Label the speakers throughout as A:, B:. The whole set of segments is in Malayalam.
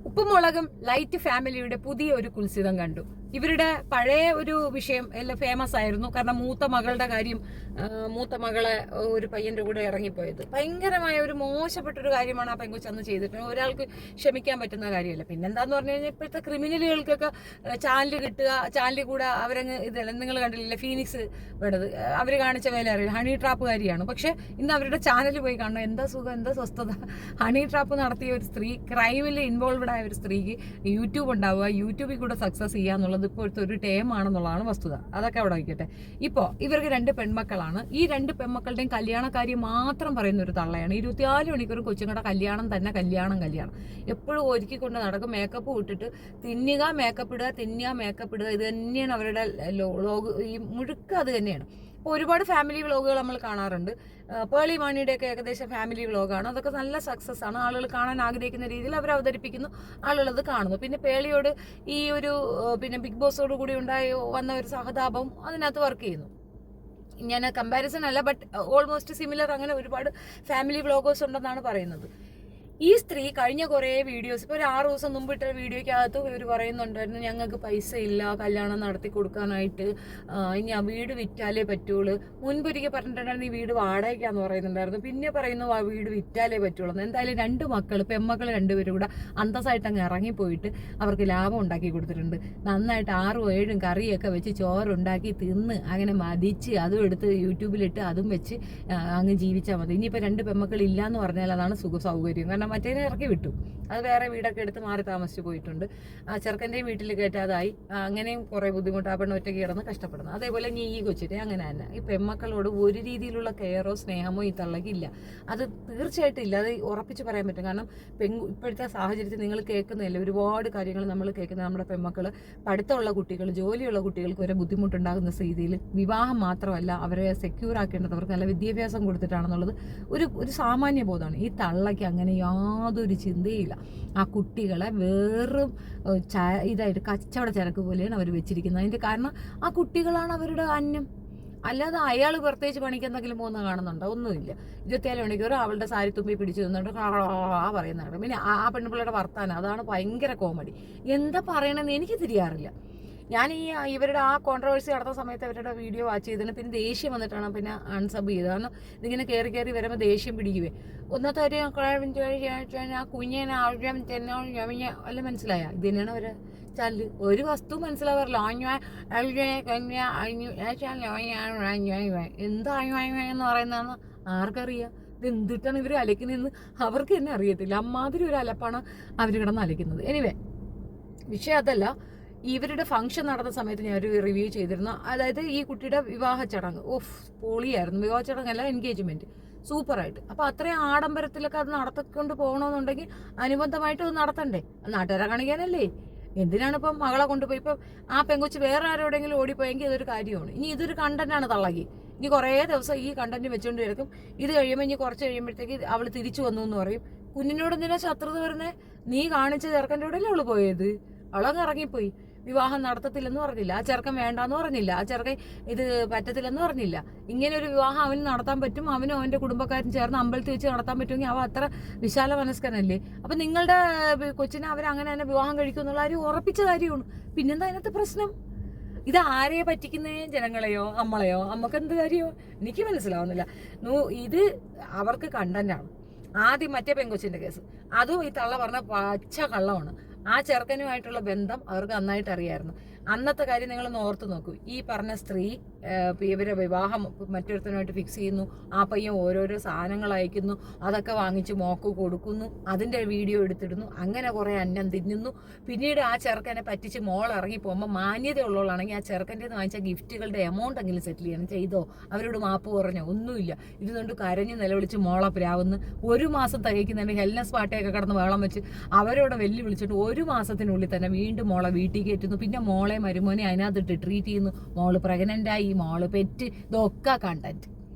A: ഉപ്പുമുളകും ലൈറ്റ് ഫാമിലിയുടെ പുതിയ ഒരു കുൽസിതം കണ്ടു. ഇവരുടെ പഴയ ഒരു വിഷയം എല്ലാം ഫേമസ് ആയിരുന്നു. കാരണം മൂത്ത മകളുടെ കാര്യം, മൂത്ത മകളെ ഒരു പയ്യന്റെ കൂടെ ഇറങ്ങിപ്പോയത് ഭയങ്കരമായ ഒരു മോശപ്പെട്ടൊരു കാര്യമാണ് ആ പെങ്കുച്ച് അന്ന് ചെയ്തിട്ട്. ഒരാൾക്ക് ക്ഷമിക്കാൻ പറ്റുന്ന കാര്യമല്ല. പിന്നെന്താന്ന് പറഞ്ഞു കഴിഞ്ഞാൽ ഇപ്പോഴത്തെ ക്രിമിനലുകൾക്കൊക്കെ ചാനൽ കിട്ടുക, ചാനലിൽ കൂടെ അവരങ്ങ് ഇതല്ല. നിങ്ങൾ കണ്ടില്ലേ ഫീനിക്സ് വേണ്ടത്, അവർ കാണിച്ച വേല അറിയില്ല, ഹണി ട്രാപ്പുകാരിയാണ്. പക്ഷെ ഇന്ന് അവരുടെ ചാനൽ പോയി കാണണം, എന്താ സുഖം, എന്താ സ്വസ്ഥത. ഹണി ട്രാപ്പ് നടത്തിയ ഒരു സ്ത്രീ, ക്രൈമിൽ ഇൻവോൾവഡ് ആയ ഒരു സ്ത്രീക്ക് യൂട്യൂബ് ഉണ്ടാവുക, യൂട്യൂബിൽ കൂടെ സക്സസ് ചെയ്യുക എന്നുള്ളത് ഇപ്പോഴത്തെ ഒരു ടേമാണെന്നുള്ളതാണ് വസ്തുത. അതൊക്കെ അവിടെ വയ്ക്കട്ടെ. ഇപ്പോൾ ഇവർക്ക് 2 പെൺമക്കളാണ്. ഈ 2 പെൺമക്കളുടെയും കല്യാണക്കാര്യം മാത്രം പറയുന്ന ഒരു തള്ളയാണ്. 24 മണിക്കൂറും കൊച്ചുങ്ങളുടെ കല്യാണം തന്നെ, കല്യാണം. എപ്പോഴും ഒരുക്കിക്കൊണ്ട് നടക്കും. മേക്കപ്പ് ഇട്ടിട്ട് തിന്നുക, മേക്കപ്പ് ഇടുക, തിന്നുക, മേക്കപ്പ് ഇടുക. ഇത് തന്നെയാണ് അവരുടെ ലോഗ്. ഈ മുഴുക്ക അത് തന്നെയാണ്. ഇപ്പോൾ ഒരുപാട് ഫാമിലി വ്ളോഗുകൾ നമ്മൾ കാണാറുണ്ട്. പേളി മാണിയുടെയൊക്കെ ഏകദേശം ഫാമിലി വ്ളോഗാണ്. അതൊക്കെ നല്ല സക്സസ് ആണ്. ആളുകൾ കാണാൻ ആഗ്രഹിക്കുന്ന രീതിയിൽ അവർ അവതരിപ്പിക്കുന്നു, ആളുകൾ അത് കാണുന്നു. പിന്നെ പേളിയോട് ഈ ഒരു പിന്നെ ബിഗ് ബോസോട് കൂടി വന്ന ഒരു സഹതാപം അതിനകത്ത് വർക്ക് ചെയ്യുന്നു. ഞാൻ കമ്പാരിസൺ അല്ല, ബട്ട് ഓൾമോസ്റ്റ് സിമിലർ. അങ്ങനെ ഒരുപാട് ഫാമിലി വ്ളോഗേഴ്സ് ഉണ്ടെന്നാണ് പറയുന്നത്. ഈ സ്ത്രീ കഴിഞ്ഞ കുറേ വീഡിയോസ്, ഇപ്പോൾ ഒരു 6 ദിവസം മുമ്പ് ഇട്ട വീഡിയോയ്ക്കകത്ത് ഇവർ പറയുന്നുണ്ടായിരുന്നു, ഞങ്ങൾക്ക് പൈസ ഇല്ല കല്യാണം നടത്തി കൊടുക്കാനായിട്ട്, ഇനി ആ വീട് വിറ്റാലേ പറ്റുള്ളൂ. മുൻപൊരിക്കൽ പറഞ്ഞിട്ടുണ്ടായിരുന്നു ഈ വീട് വാടകയ്ക്കാന്ന് പറയുന്നുണ്ടായിരുന്നു. പിന്നെ പറയുന്നു ആ വീട് വിറ്റാലേ പറ്റുള്ളൂ. എന്തായാലും 2 മക്കൾ, പെൺമക്കൾ 2 പേരും കൂടെ അന്തസ്സായിട്ട് അങ്ങ് ഇറങ്ങിപ്പോയിട്ട് അവർക്ക് ലാഭം ഉണ്ടാക്കി കൊടുത്തിട്ടുണ്ട്. നന്നായിട്ട് 6 7 കറിയൊക്കെ വെച്ച് ചോറുണ്ടാക്കി തിന്ന് അങ്ങനെ മതിച്ച് അതും എടുത്ത് യൂട്യൂബിലിട്ട് അതും വെച്ച് അങ്ങ് ജീവിച്ചാൽ മതി. ഇനിയിപ്പോൾ 2 പെൺമക്കൾ ഇല്ലയെന്ന് പറഞ്ഞാൽ അതാണ് സൗകര്യം. കാരണം മറ്റേനെ ഇറക്കി വിട്ടു, അത് വേറെ വീടൊക്കെ എടുത്ത് മാറി താമസിച്ച് പോയിട്ടുണ്ട്. ആ ചെറുക്കൻ്റെയും വീട്ടിൽ കയറ്റാതായി. അങ്ങനെയും കുറേ ബുദ്ധിമുട്ട്. ആ പെണ്ണ് ഒറ്റയ്ക്ക് കിടന്ന് കഷ്ടപ്പെടുന്നു. അതേപോലെ നീ ഈ കൊച്ചിട്ട് അങ്ങനെ തന്നെ ഈ പെൺമക്കളോട് ഒരു രീതിയിലുള്ള കെയറോ സ്നേഹമോ ഈ തള്ളക്കില്ല. അത് തീർച്ചയായിട്ടും ഇല്ല. അത് ഉറപ്പിച്ച് പറയാൻ പറ്റും. കാരണം ഇപ്പോഴത്തെ സാഹചര്യത്തിൽ നിങ്ങൾ കേൾക്കുന്നില്ല, ഒരുപാട് കാര്യങ്ങൾ നമ്മൾ കേൾക്കുന്നത്. നമ്മുടെ പെൺമക്കൾ, പഠിത്തമുള്ള കുട്ടികൾ, ജോലിയുള്ള കുട്ടികൾക്ക് ഒരു ബുദ്ധിമുട്ടുണ്ടാകുന്ന രീതിയിൽ വിവാഹം മാത്രമല്ല, അവരെ സെക്യൂർ ആക്കേണ്ടത് അവർക്ക് നല്ല വിദ്യാഭ്യാസം കൊടുത്തിട്ടാണെന്നുള്ളത് ഒരു സാമാന്യ ബോധമാണ്. ഈ തള്ളയ്ക്ക് അങ്ങനെ യാതൊരു ചിന്തയില്ല. ആ കുട്ടികളെ വെറും ഇതായിട്ട് കച്ചവട ചരക്ക് പോലെയാണ് അവർ വെച്ചിരിക്കുന്നത്. അതിൻ്റെ കാരണം ആ കുട്ടികളാണ് അവരുടെ അന്നം. അല്ലാതെ അയാൾ പ്രത്യേകിച്ച് പണിക്ക് എന്തെങ്കിലും പോകുന്ന കാണുന്നുണ്ടോ? ഒന്നുമില്ല. 24 മണിക്കൂർ അവളുടെ സാരി തുമ്പി പിടിച്ചു നിന്നിട്ട് പറയുന്നതാണ്. പിന്നെ ആ പെൺപിള്ളയുടെ വർത്താനം, അതാണ് ഭയങ്കര കോമഡി. എന്താ പറയണമെന്ന് എനിക്ക് തിരിയാറില്ല. ഞാൻ ഇവരുടെ ആ കോൺട്രവേഴ്സി നടന്ന സമയത്ത് അവരുടെ വീഡിയോ വാച്ച് ചെയ്തതിന് പിന്നെ ദേഷ്യം വന്നിട്ടാണ് പിന്നെ അൺസബ് ചെയ്തത്. കാരണം ഇതിങ്ങനെ കയറി വരുമ്പോൾ ദേഷ്യം പിടിക്കുവേ. ഒന്നത്തെ ആ കുഞ്ഞിനെ അല്ല മനസ്സിലായ ഇത് തന്നെയാണ് അവരെ ചാനൽ. ഒരു വസ്തു മനസ്സിലാവാറില്ല. എന്താ എന്ന് പറയുന്നതെന്ന് ആർക്കറിയാം? ഇത് എന്തിട്ടാണ് ഇവർ അലക്കുന്നതെന്ന് അവർക്ക് തന്നെ അറിയത്തില്ല. അമ്മാതിരി ഒരു അലപ്പാണ് അവർ കിടന്ന് അലക്കുന്നത്. എനിവേ, വിഷയം അതല്ല. ഇവരുടെ ഫംഗ്ഷൻ നടന്ന സമയത്ത് ഞാൻ ഒരു റിവ്യൂ ചെയ്തിരുന്നു. അതായത് ഈ കുട്ടിയുടെ വിവാഹ ചടങ്ങ് പൊളിയായിരുന്നു. വിവാഹ ചടങ്ങല്ല, എൻഗേജ്മെന്റ് സൂപ്പറായിട്ട്. അപ്പോൾ അത്രയും ആഡംബരത്തിലൊക്കെ അത് നടത്തിക്കൊണ്ട് പോകണമെന്നുണ്ടെങ്കിൽ അനുബന്ധമായിട്ട് അത് നടത്തണ്ടേ? നാട്ടുകാരെ കാണിക്കാനല്ലേ? എന്തിനാണ് ഇപ്പം മകളെ കൊണ്ടുപോയി? ഇപ്പം ആ പെങ്കൊച്ച് വേറെ ആരോടെങ്കിലും ഓടിപ്പോയെങ്കിൽ ഇതൊരു കാര്യമാണ്. ഇനി ഇതൊരു കണ്ടന്റാണ് തള്ളകി. ഇനി കുറേ ദിവസം ഈ കണ്ടന്റ് വെച്ചുകൊണ്ട് കിടക്കും. ഇത് കഴിയുമ്പോൾ ഇനി കുറച്ച് കഴിയുമ്പോഴത്തേക്ക് അവൾ തിരിച്ചു വന്നു എന്ന് പറയും. കുഞ്ഞിനോട് എന്തിനാ ശത്രുത വരുന്നേ? നീ കാണിച്ച ചെറുക്കൻ്റെ കൂടെയല്ലേ അവള് പോയത്? അവളങ്ങ് ഇറങ്ങിപ്പോയി. വിവാഹം നടത്തത്തില്ലെന്ന് പറഞ്ഞില്ല, ആ ചെറുക്കൻ വേണ്ടാന്ന് പറഞ്ഞില്ല, ആ ചെറുക്കൻ ഇത് പറ്റത്തില്ലെന്ന് പറഞ്ഞില്ല. ഇങ്ങനെ ഒരു വിവാഹം അവന് നടത്താൻ പറ്റും, അവനും അവന്റെ കുടുംബക്കാരും ചേർന്ന് അമ്പലത്തിൽ വെച്ച് നടത്താൻ പറ്റുമെങ്കിൽ അവ അത്ര വിശാല മനസ്കനല്ലേ? അപ്പൊ നിങ്ങളുടെ കൊച്ചിനെ അവരങ്ങനെ തന്നെ വിവാഹം കഴിക്കും എന്നുള്ള കാര്യം ഉറപ്പിച്ച കാര്യമാണ്. പിന്നെന്താ അതിനകത്ത് പ്രശ്നം? ഇത് ആരെയെ പറ്റിക്കുന്നേ? ജനങ്ങളെയോ നമ്മളെയോ? നമുക്ക് എന്ത് കാര്യമോ? എനിക്ക് മനസ്സിലാവുന്നില്ല. ഇത് അവർക്ക് കണ്ടന്റാണ്. ആദ്യം മറ്റേ പെങ്കൊച്ചിന്റെ കേസ്, അതും ഈ തള്ള പറഞ്ഞ പച്ച കള്ളമാണ്. ആ ചെറുക്കനുമായിട്ടുള്ള ബന്ധം അവർക്ക് നന്നായിട്ട് അറിയായിരുന്നു. അന്നത്തെ കാര്യം നിങ്ങളൊന്ന് ഓർത്ത് നോക്കൂ. ഈ പറഞ്ഞ സ്ത്രീ ഇവരെ വിവാഹം മറ്റൊരുത്തനുമായിട്ട് ഫിക്സ് ചെയ്യുന്നു. ആ പയ്യൻ ഓരോരോ സാധനങ്ങൾ അയക്കുന്നു, അതൊക്കെ വാങ്ങിച്ച് മോക്ക് കൊടുക്കുന്നു, അതിൻ്റെ വീഡിയോ എടുത്തിടുന്നു. അങ്ങനെ കുറേ അന്നം തിന്നുന്നു. പിന്നീട് ആ ചെറുക്കനെ പറ്റിച്ച് മോൾ ഇറങ്ങി പോകുമ്പോൾ മാന്യതയുള്ളവളാണെങ്കിൽ ആ ചെറുക്കൻ്റെ വാങ്ങിച്ച ഗിഫ്റ്റുകളുടെ എമൗണ്ട് എങ്കിലും സെറ്റിൽ ചെയ്യണം. ചെയ്തോ? അവരോട് മാപ്പ് പറഞ്ഞോ? ഒന്നുമില്ല. ഇരുന്നുകൊണ്ട് കരഞ്ഞ് നിലവിളിച്ച് മോളെ പ്രാവുന്ന് 1 മാസം തികയ്ക്കുന്നതിന് ഹെൽനസ് പാട്ടയൊക്കെ കിടന്ന് വെള്ളം വെച്ച് അവരോട് വെല്ലുവിളിച്ചിട്ട് 1 മാസത്തിനുള്ളിൽ തന്നെ വീണ്ടും മോളെ വീട്ടിൽ കയറ്റുന്നു. പിന്നെ മോളെ മരുമോനെ അതിനകത്തിട്ട് ട്രീറ്റ് ചെയ്യുന്നു. മോള് പ്രഗ്നൻ്റായി, മോള് പെറ്റ്. ഇതൊക്കെ കണ്ടന്റ്.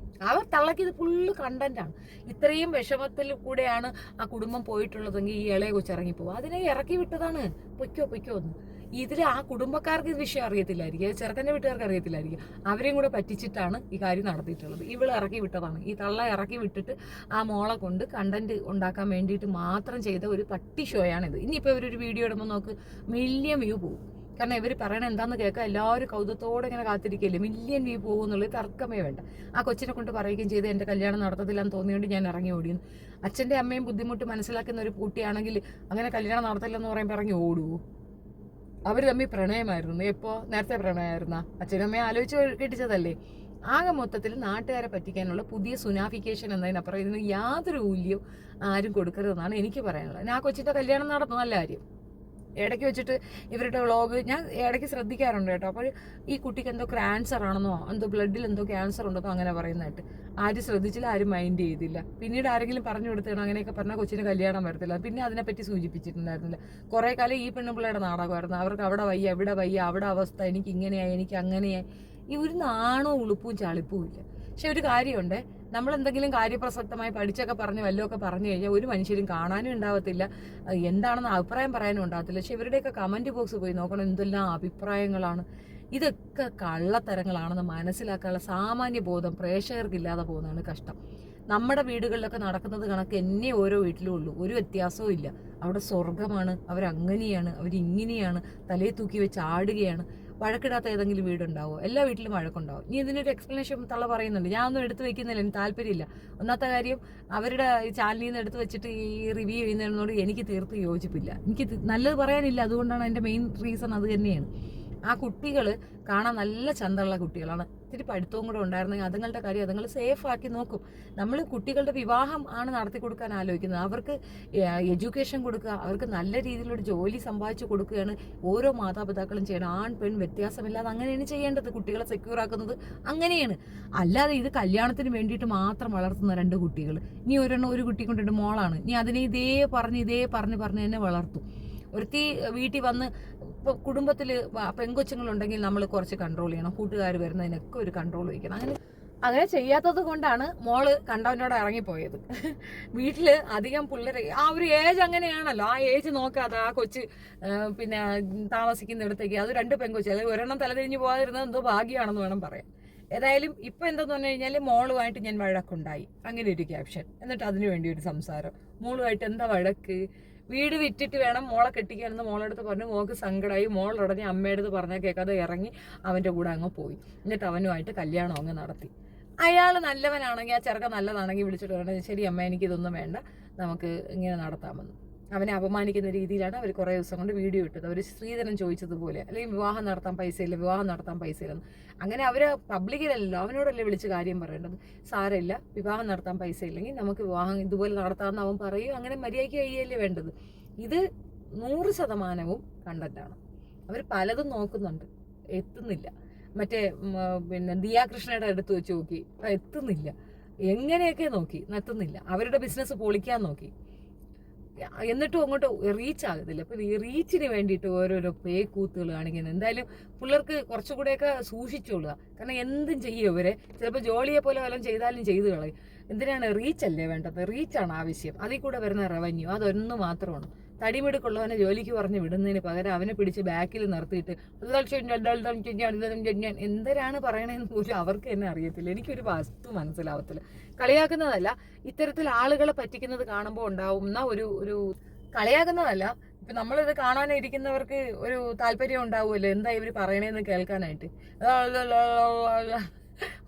A: അവർ തള്ളക്കിത് ഫുള്ള് കണ്ടന്റാണ്. ഇത്രയും വിഷമത്തിൽ കൂടെയാണ് ആ കുടുംബം പോയിട്ടുള്ളതെങ്കിൽ ഈ ഇളയെ കൊച്ചിറങ്ങിപ്പോവും. അതിനെ ഇറക്കി വിട്ടതാണ്. പൊയ്ക്കോ എന്ന്. ഇതിൽ ആ കുടുംബക്കാർക്ക് ഇത് വിഷയം അറിയത്തില്ലായിരിക്കും, ചെറുക്കൻ്റെ വീട്ടുകാർക്ക് അറിയത്തില്ലായിരിക്കും. അവരെയും കൂടെ പറ്റിച്ചിട്ടാണ് ഈ കാര്യം നടത്തിയിട്ടുള്ളത്. ഇവള് ഇറക്കി വിട്ടതാണ്. ഈ തള്ള ഇറക്കി വിട്ടിട്ട് ആ മോളെ കൊണ്ട് കണ്ടന്റ് ഉണ്ടാക്കാൻ വേണ്ടിയിട്ട് മാത്രം ചെയ്ത ഒരു പട്ടി ഷോയാണിത്. ഇനിയിപ്പോൾ ഇവരൊരു വീഡിയോ ഇടുമ്പോൾ നോക്ക് മില്യൺ വ്യൂ പോകും. കാരണം ഇവർ പറയണത് എന്താണെന്ന് കേൾക്കാം, എല്ലാവരും കൗതുകത്തോടെ ഇങ്ങനെ കാത്തിരിക്കില്ലേ, മില്യൺ വ്യൂ പോകുന്നുള്ളത് തർക്കമേ വേണ്ട. ആ കൊച്ചിനെ കൊണ്ട് പറയുകയും ചെയ്ത് എൻ്റെ കല്യാണം നടത്തത്തില്ലെന്ന് തോന്നിയോണ്ട് ഞാൻ ഇറങ്ങി ഓടിയെന്ന്. അച്ഛൻ്റെ അമ്മയും ബുദ്ധിമുട്ട് മനസ്സിലാക്കുന്ന ഒരു കുട്ടിയാണെങ്കിൽ അങ്ങനെ കല്യാണം നടത്തില്ലെന്ന് പറയുമ്പോൾ ഇറങ്ങി ഓടുവോ? അവർ തമ്മിൽ പ്രണയമായിരുന്നു. എപ്പോൾ? നേരത്തെ പ്രണയമായിരുന്ന അച്ഛനും അമ്മയെ ആലോചിച്ച് കെട്ടിച്ചതല്ലേ. ആകെ മൊത്തത്തിൽ നാട്ടുകാരെ പറ്റിക്കാനുള്ള പുതിയ സുനാഫിക്കേഷൻ എന്നതിനപ്പുറം ഇതിന് യാതൊരു മൂല്യവും ആരും കൊടുക്കരുതെന്നാണ് എനിക്ക് പറയാനുള്ളത്. ഞാൻ കൊച്ചിൻ്റെ കല്യാണം നടന്നു, നല്ല കാര്യം. ഇടയ്ക്ക് വെച്ചിട്ട് ഇവരുടെ വ്ളോഗ് ഞാൻ ഇടയ്ക്ക് ശ്രദ്ധിക്കാറുണ്ട് കേട്ടോ. അപ്പോൾ ഈ കുട്ടിക്ക് എന്തോ ക്യാൻസർ ആണെന്നോ എന്തോ ബ്ലഡിൽ എന്തോ ക്യാൻസർ ഉണ്ടെന്നോ അങ്ങനെ പറയുന്നതായിട്ട് ആരും ശ്രദ്ധിച്ചില്ല, ആരും മൈൻഡ് ചെയ്തില്ല. പിന്നീട് ആരെങ്കിലും പറഞ്ഞു കൊടുത്തതാണ് അങ്ങനെയൊക്കെ പറഞ്ഞാൽ കൊച്ചിന് കല്യാണം വരത്തില്ല. പിന്നെ അതിനെപ്പറ്റി സൂചിപ്പിച്ചിട്ടുണ്ടായിരുന്നില്ല. കുറേ കാലം ഈ പെണ്ണുപിള്ളയുടെ നാടകമായിരുന്നു. അവർക്ക് അവിടെ വയ്യ, ഇവിടെ വയ്യ, അവിടെ അവസ്ഥ, എനിക്ക് ഇങ്ങനെയായി, എനിക്ക് അങ്ങനെയായി. ഈ ഒരു നാണോ ഉളുപ്പും ചളിപ്പും ഇല്ല. പക്ഷെ ഒരു കാര്യമുണ്ട്, നമ്മളെന്തെങ്കിലും കാര്യപ്രസക്തമായി പഠിച്ചൊക്കെ പറഞ്ഞ് വല്ലതൊക്കെ പറഞ്ഞു കഴിഞ്ഞാൽ ഒരു മനുഷ്യരും കാണാനും ഉണ്ടാവത്തില്ല, എന്താണെന്ന് അഭിപ്രായം പറയാനും ഉണ്ടാകത്തില്ല. പക്ഷെ ഇവരുടെയൊക്കെ കമൻറ്റ് ബോക്സ് പോയി നോക്കണം, എന്തെല്ലാം അഭിപ്രായങ്ങളാണ്. ഇതൊക്കെ കള്ളത്തരങ്ങളാണെന്ന് മനസ്സിലാക്കാനുള്ള സാമാന്യ ബോധം പ്രേക്ഷകർക്കില്ലാതെ പോകുന്നതാണ് കഷ്ടം. നമ്മുടെ വീടുകളിലൊക്കെ നടക്കുന്നത് കണക്ക് എന്നെ ഓരോ വീട്ടിലും ഉള്ളൂ, ഒരു വ്യത്യാസവും ഇല്ല. അവിടെ സ്വർഗമാണ്, അവരങ്ങനെയാണ്, അവരിങ്ങനെയാണ്, തലയിൽ തൂക്കി വെച്ച് ആടുകയാണ്. വഴക്കിടാത്ത ഏതെങ്കിലും വീടുണ്ടാവോ? എല്ലാ വീട്ടിലും വഴക്കുണ്ടാവും. ഇനി ഇതിനൊരു എക്സ്പ്ലനേഷൻ തള്ള പറയുന്നുണ്ട്, ഞാനൊന്നും എടുത്ത് വെക്കുന്നില്ല, എനിക്ക് താല്പര്യമില്ല. ഒന്നാമത്തെ കാര്യം, അവരുടെ ചാനലിൽ നിന്ന് എടുത്ത് വെച്ചിട്ട് ഈ റിവ്യൂ ചെയ്യുന്നതിനോട് എനിക്ക് തീർത്ത് യോജിപ്പില്ല. എനിക്ക് നല്ലത് പറയാനില്ല, അതുകൊണ്ടാണ് എൻ്റെ മെയിൻ റീസൺ അത് തന്നെയാണ്. ആ കുട്ടികൾ കാണാൻ നല്ല ചന്തമുള്ള കുട്ടികളാണ്. ഇത്തിരി പഠിത്തവും കൂടെ ഉണ്ടായിരുന്നെങ്കിൽ അതുങ്ങളുടെ കാര്യം അതുങ്ങൾ സേഫ് ആക്കി നോക്കും. നമ്മൾ കുട്ടികളുടെ വിവാഹം ആണ് നടത്തി കൊടുക്കാൻ ആലോചിക്കുന്നത്. അവർക്ക് എഡ്യൂക്കേഷൻ കൊടുക്കുക, അവർക്ക് നല്ല രീതിയിലൊരു ജോലി സമ്പാദിച്ചു കൊടുക്കുകയാണ് ഓരോ മാതാപിതാക്കളും ചെയ്യണം. ആൺ പെൺ വ്യത്യാസമില്ലാതെ അങ്ങനെയാണ് ചെയ്യേണ്ടത്. കുട്ടികളെ സെക്യൂർ ആക്കുന്നത് അങ്ങനെയാണ്. അല്ലാതെ ഇത് കല്യാണത്തിന് വേണ്ടിയിട്ട് മാത്രം വളർത്തുന്ന രണ്ട് കുട്ടികൾ. ഇനി ഒരു കുട്ടി കൊണ്ടിട്ട് മോളാണ്, ഇനി അതിനെ ഇതേ പറഞ്ഞ് തന്നെ വളർത്തും. ഒരുത്തി വീട്ടിൽ വന്ന് ഇപ്പോൾ കുടുംബത്തിൽ പെൺകൊച്ചുങ്ങളുണ്ടെങ്കിൽ നമ്മൾ കുറച്ച് കൺട്രോൾ ചെയ്യണം. കൂട്ടുകാർ വരുന്നതിനൊക്കെ ഒരു കൺട്രോൾ വയ്ക്കണം. അങ്ങനെ ചെയ്യാത്തത് കൊണ്ടാണ് മോള് കണ്ടവനോട് ഇറങ്ങിപ്പോയത്. വീട്ടിൽ അധികം പിള്ളേർ ആ ഒരു ഏജ് അങ്ങനെയാണല്ലോ, ആ ഏജ് നോക്കാതെ ആ കൊച്ച് പിന്നെ താമസിക്കുന്നിടത്തേക്ക് അത് രണ്ട് പെൺകൊച്ച്, അതായത് ഒരെണ്ണം തലതിരിഞ്ഞ് പോകാതിരുന്നത് എന്തോ ഭാഗ്യമാണെന്ന് വേണം പറയാം. ഏതായാലും ഇപ്പം എന്താന്ന് പറഞ്ഞു കഴിഞ്ഞാൽ മോളുമായിട്ട് ഞാൻ വഴക്കുണ്ടായി, അങ്ങനെ ഒരു ക്യാപ്ഷൻ. എന്നിട്ട് അതിനു വേണ്ടി ഒരു സംസാരം. മോളുമായിട്ട് എന്താ വഴക്ക്? വീട് വിറ്റിട്ട് വേണം മോളെ കെട്ടിക്കാനെന്ന് മോളടുത്ത് പറഞ്ഞു. മോൾക്ക് സങ്കടമായി. മോളുടനെ അമ്മയുടെ പറഞ്ഞാൽ കേൾക്കാതെ ഇറങ്ങി അവൻ്റെ കൂടെ അങ്ങ് പോയി. എന്നിട്ട് അവനുമായിട്ട് കല്യാണം അങ്ങ് നടത്തി. അയാൾ നല്ലവനാണെങ്കിൽ, ആ ചെറുക്കൻ നല്ലതാണെങ്കിൽ വിളിച്ചിട്ട് പറയണത്, ശരി അമ്മ എനിക്കിതൊന്നും വേണ്ട, നമുക്ക് ഇങ്ങനെ നടത്താമെന്ന്. അവനെ അപമാനിക്കുന്ന രീതിയിലാണ് അവർ കുറേ ദിവസം കൊണ്ട് വീഡിയോ ഇട്ടത്. അവർ സ്ത്രീധനം ചോദിച്ചതുപോലെ, അല്ലെങ്കിൽ വിവാഹം നടത്താൻ പൈസ ഇല്ലെന്ന്. അങ്ങനെ അവർ പബ്ലിക്കിലല്ലോ, അവനോടല്ലേ വിളിച്ച് കാര്യം പറയേണ്ടത്. സാരമില്ല, വിവാഹം നടത്താൻ പൈസ ഇല്ലെങ്കിൽ നമുക്ക് വിവാഹം ഇതുപോലെ നടത്താമെന്ന് അവൻ പറയും. അങ്ങനെ മര്യാദയ്ക്ക് കഴിയല്ലേ വേണ്ടത്. ഇത് 100% കണ്ടന്റാണ്. അവർ പലതും നോക്കുന്നുണ്ട്, എത്തുന്നില്ല. മറ്റേ പിന്നെ ദിയാകൃഷ്ണയുടെ അടുത്ത് വെച്ച് നോക്കി, എത്തുന്നില്ല. എങ്ങനെയൊക്കെ നോക്കി, എത്തുന്നില്ല. അവരുടെ ബിസിനസ് പൊളിക്കാൻ നോക്കി, എന്നിട്ടും അങ്ങോട്ട് റീച്ച് ആകുന്നില്ല. അപ്പം ഈ റീച്ചിന് വേണ്ടിയിട്ട് ഓരോരോ കൂത്തുകൾ കാണിക്കുന്നത്. എന്തായാലും പിള്ളേർക്ക് കുറച്ചുകൂടെയൊക്കെ സൂക്ഷിച്ചോളുക. കാരണം എന്തും ചെയ്യും ഇവരെ. ചിലപ്പോൾ ജോലിയെ പോലെ വല്ലതും ചെയ്താലും ചെയ്തു കളയും. എന്തിനാണ്? റീച്ചല്ലേ വേണ്ടത്, റീച്ചാണ് ആവശ്യം. അതിൽ കൂടെ വരുന്ന റവന്യൂ അതൊന്നു മാത്രമാണ്. തടിമെടുക്കുള്ളവനെ ജോലിക്ക് പറഞ്ഞ് വിടുന്നതിന് പകരം അവനെ പിടിച്ച് ബാക്കിൽ നിർത്തിയിട്ട് എന്തിനാണ് പറയണതെന്ന് പോലും അവർക്ക് തന്നെ അറിയത്തില്ല. എനിക്കൊരു വസ്തു മനസ്സിലാവത്തില്ല. കളിയാക്കുന്നതല്ല, ഇത്തരത്തിൽ ആളുകളെ പറ്റിക്കുന്നത് കാണുമ്പോൾ ഉണ്ടാവുന്ന ഒരു കളിയാക്കുന്നതല്ല. ഇപ്പം നമ്മളിത് കാണാനിരിക്കുന്നവർക്ക് ഒരു താല്പര്യം ഉണ്ടാവുമല്ലോ, എന്താ ഇവർ പറയണേന്ന് കേൾക്കാനായിട്ട്.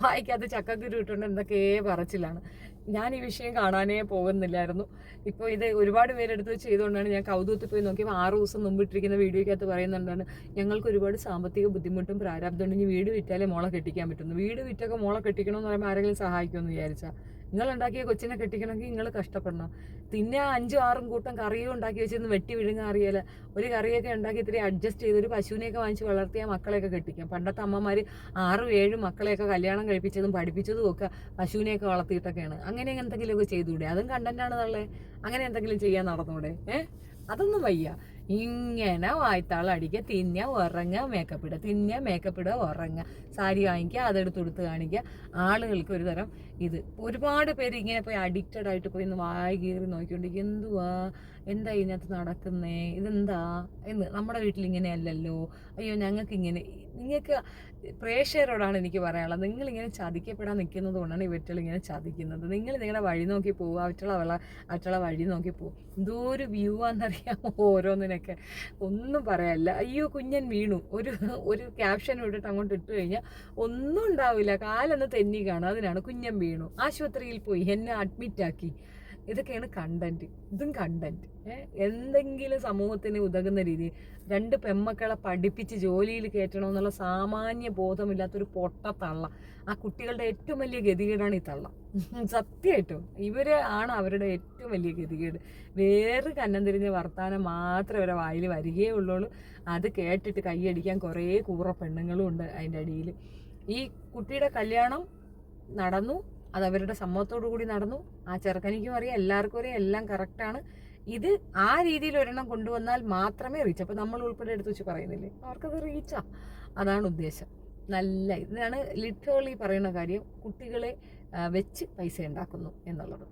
A: വായിക്കാത്ത ചക്കക്കുരു ഇട്ടുകൊണ്ട് എന്തൊക്കെയേ പറച്ചിലാണ്. ഞാൻ ഈ വിഷയം കാണാനേ പോകുന്നില്ലായിരുന്നു. ഇപ്പോൾ ഇത് ഒരുപാട് പേരെടുത്ത് ചെയ്തുകൊണ്ടാണ് ഞാൻ കൗതുകത്തിൽ പോയി നോക്കിയപ്പോൾ 6 ദിവസം മുമ്പ് ഇട്ടിരിക്കുന്ന വീഡിയോയ്ക്കകത്ത് പറയുന്നുണ്ടാണ്, ഞങ്ങൾക്ക് ഒരുപാട് സാമ്പത്തിക ബുദ്ധിമുട്ടും പ്രാരാബ്ദമുണ്ട്, ഇനി വീട് വിറ്റാലേ മോളെ കെട്ടിക്കാൻ പറ്റുന്നു. വീട് വിറ്റൊക്കെ മോളെ കെട്ടിക്കണമെന്ന് പറയുമ്പോൾ ആരെങ്കിലും സഹായിക്കുമെന്ന് വിചാരിച്ചാൽ? നിങ്ങൾ ഉണ്ടാക്കിയ കൊച്ചിനെ കെട്ടിക്കണമെങ്കിൽ നിങ്ങൾ കഷ്ടപ്പെടണം. പിന്നെ 5-6 കൂട്ടം കറിയും ഉണ്ടാക്കി വെച്ചിരുന്ന് വെട്ടി വിഴുങ്ങാൻ അറിയാല. ഒരു കറിയൊക്കെ ഉണ്ടാക്കി ഇത്തിരി അഡ്ജസ്റ്റ് ചെയ്ത് ഒരു പശുവിനെയൊക്കെ വാങ്ങിച്ച് വളർത്തിയാൽ മക്കളെയൊക്കെ കെട്ടിക്കാം. പണ്ടത്തെ അമ്മമാർ 6-7 മക്കളെയൊക്കെ കല്യാണം കഴിപ്പിച്ചതും പഠിപ്പിച്ചതും ഒക്കെ പശുവിനെയൊക്കെ വളർത്തിയിട്ടൊക്കെയാണ്. അങ്ങനെ എന്തെങ്കിലുമൊക്കെ ചെയ്തുകൂടെ? അതും കണ്ടന്റാണ് തള്ളേ. അങ്ങനെ എന്തെങ്കിലും ചെയ്യാൻ നടന്നൂടെ? അതൊന്നും വയ്യ. ഇങ്ങനെ വായ്ത്താളടിക്കുക, തിന്നുക, ഉറങ്ങുക, മേക്കപ്പ് ഇടുക, തിന്നുക, മേക്കപ്പ് ഇടുക, ഉറങ്ങുക. സാരി വാങ്ങിക്കുക, അതെടുത്ത് കൊടുത്ത് കാണിക്കുക. ആളുകൾക്ക് ഒരു തരം ഇത്. ഒരുപാട് പേര് ഇങ്ങനെ പോയി അഡിക്റ്റഡ് ആയിട്ട് പോയി ഒന്ന് വായി കീറി നോക്കിക്കൊണ്ട് എന്തുവാ, എന്താ ഇതിനകത്ത് നടക്കുന്നേ, ഇതെന്താ എന്ന്. നമ്മുടെ വീട്ടിൽ ഇങ്ങനെയല്ലല്ലോ, അയ്യോ ഞങ്ങൾക്ക് ഇങ്ങനെ. നിങ്ങൾക്ക് പ്രേക്ഷകരോടാണ് എനിക്ക് പറയാനുള്ളത്, നിങ്ങളിങ്ങനെ ചതിക്കപ്പെടാൻ നിൽക്കുന്നത് കൊണ്ടാണ് ഇവറ്റളിങ്ങനെ ചതിക്കുന്നത്. നിങ്ങൾ നിങ്ങളുടെ വഴി നോക്കി പോവുക, അവറ്റുള്ള വഴി നോക്കി പോകും. എന്തോ ഒരു വ്യൂ ആണെന്നറിയാമോ ഓരോന്നിനൊക്കെ, ഒന്നും പറയാനില്ല. അയ്യോ കുഞ്ഞൻ വീണു, ഒരു ക്യാപ്ഷൻ ഇട്ടിട്ട് അങ്ങോട്ട് ഇട്ട് കഴിഞ്ഞാൽ ഒന്നും ഉണ്ടാവില്ല, കാലൊന്ന് തെന്നി കാണും, അതിനാണ് കുഞ്ഞൻ വീണു, ആശുപത്രിയിൽ പോയി, എന്നെ അഡ്മിറ്റാക്കി. ഇതൊക്കെയാണ് കണ്ടന്റ്. ഇതും കണ്ടന്റ്. എന്തെങ്കിലും സമൂഹത്തിന് ഉതകുന്ന രീതിയിൽ 2 പെമ്മക്കളെ പഠിപ്പിച്ച് ജോലിയിൽ കയറ്റണമെന്നുള്ള സാമാന്യ ബോധമില്ലാത്തൊരു പൊട്ട തള്ള. ആ കുട്ടികളുടെ ഏറ്റവും വലിയ ഗതികേടാണ് ഈ തള്ള. സത്യമായിട്ടും ആണ് അവരുടെ ഏറ്റവും വലിയ ഗതികേട്. വേറെ കന്നം തിരിഞ്ഞ വർത്താനം മാത്രമേ അവരെ വായിൽ വരികയേ ഉള്ളൂ. അത് കേട്ടിട്ട് കൈയടിക്കാൻ കുറേ കൂറ പെണ്ണുങ്ങളും ഉണ്ട് അതിൻ്റെ അടിയിൽ. ഈ കുട്ടിയുടെ കല്യാണം നടന്നു, അത് അവരുടെ സമ്മതത്തോടു കൂടി നടന്നു. ആ ചെറുക്കനിക്കും അറിയാം, എല്ലാവർക്കും അറിയാം, എല്ലാം കറക്റ്റാണ്. ഇത് ആ രീതിയിൽ ഒരെണ്ണം കൊണ്ടുവന്നാൽ മാത്രമേ റീച്ച്. അപ്പോൾ നമ്മൾ ഉൾപ്പെടെ എടുത്ത് വെച്ച് പറയുന്നില്ലേ, അവർക്കത് റീച്ചാ. അതാണ് ഉദ്ദേശം. നല്ല ഇതിനാണ് ലിറ്ററലി പറയുന്ന കാര്യം, കുട്ടികളെ വെച്ച് പൈസ ഉണ്ടാക്കുന്നു എന്നുള്ളത്.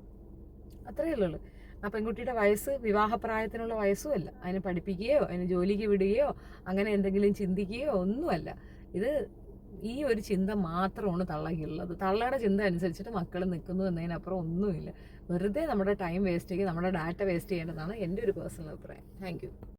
A: അത്രയേ ഉള്ളൂ. ആ പെൺകുട്ടിയുടെ വയസ്സ് വിവാഹപ്രായത്തിനുള്ള വയസ്സുമല്ല. അതിനെ പഠിപ്പിക്കുകയോ അതിന് ജോലിക്ക് വിടുകയോ അങ്ങനെ എന്തെങ്കിലും ചിന്തിക്കുകയോ ഒന്നുമല്ല. ഇത് ഈ ഒരു ചിന്ത മാത്രമാണ് തള്ളയ്ക്കുള്ളത്. തള്ളയുടെ ചിന്ത അനുസരിച്ചിട്ട് മക്കൾ നിൽക്കുന്നു എന്നതിനപ്പുറം ഒന്നുമില്ല. വെറുതെ നമ്മുടെ ടൈം വേസ്റ്റ് ചെയ്യുക, നമ്മുടെ ഡാറ്റ വേസ്റ്റ് ചെയ്യേണ്ടതാണ് എൻ്റെ ഒരു പേഴ്സണൽ അഭിപ്രായം. Thank you.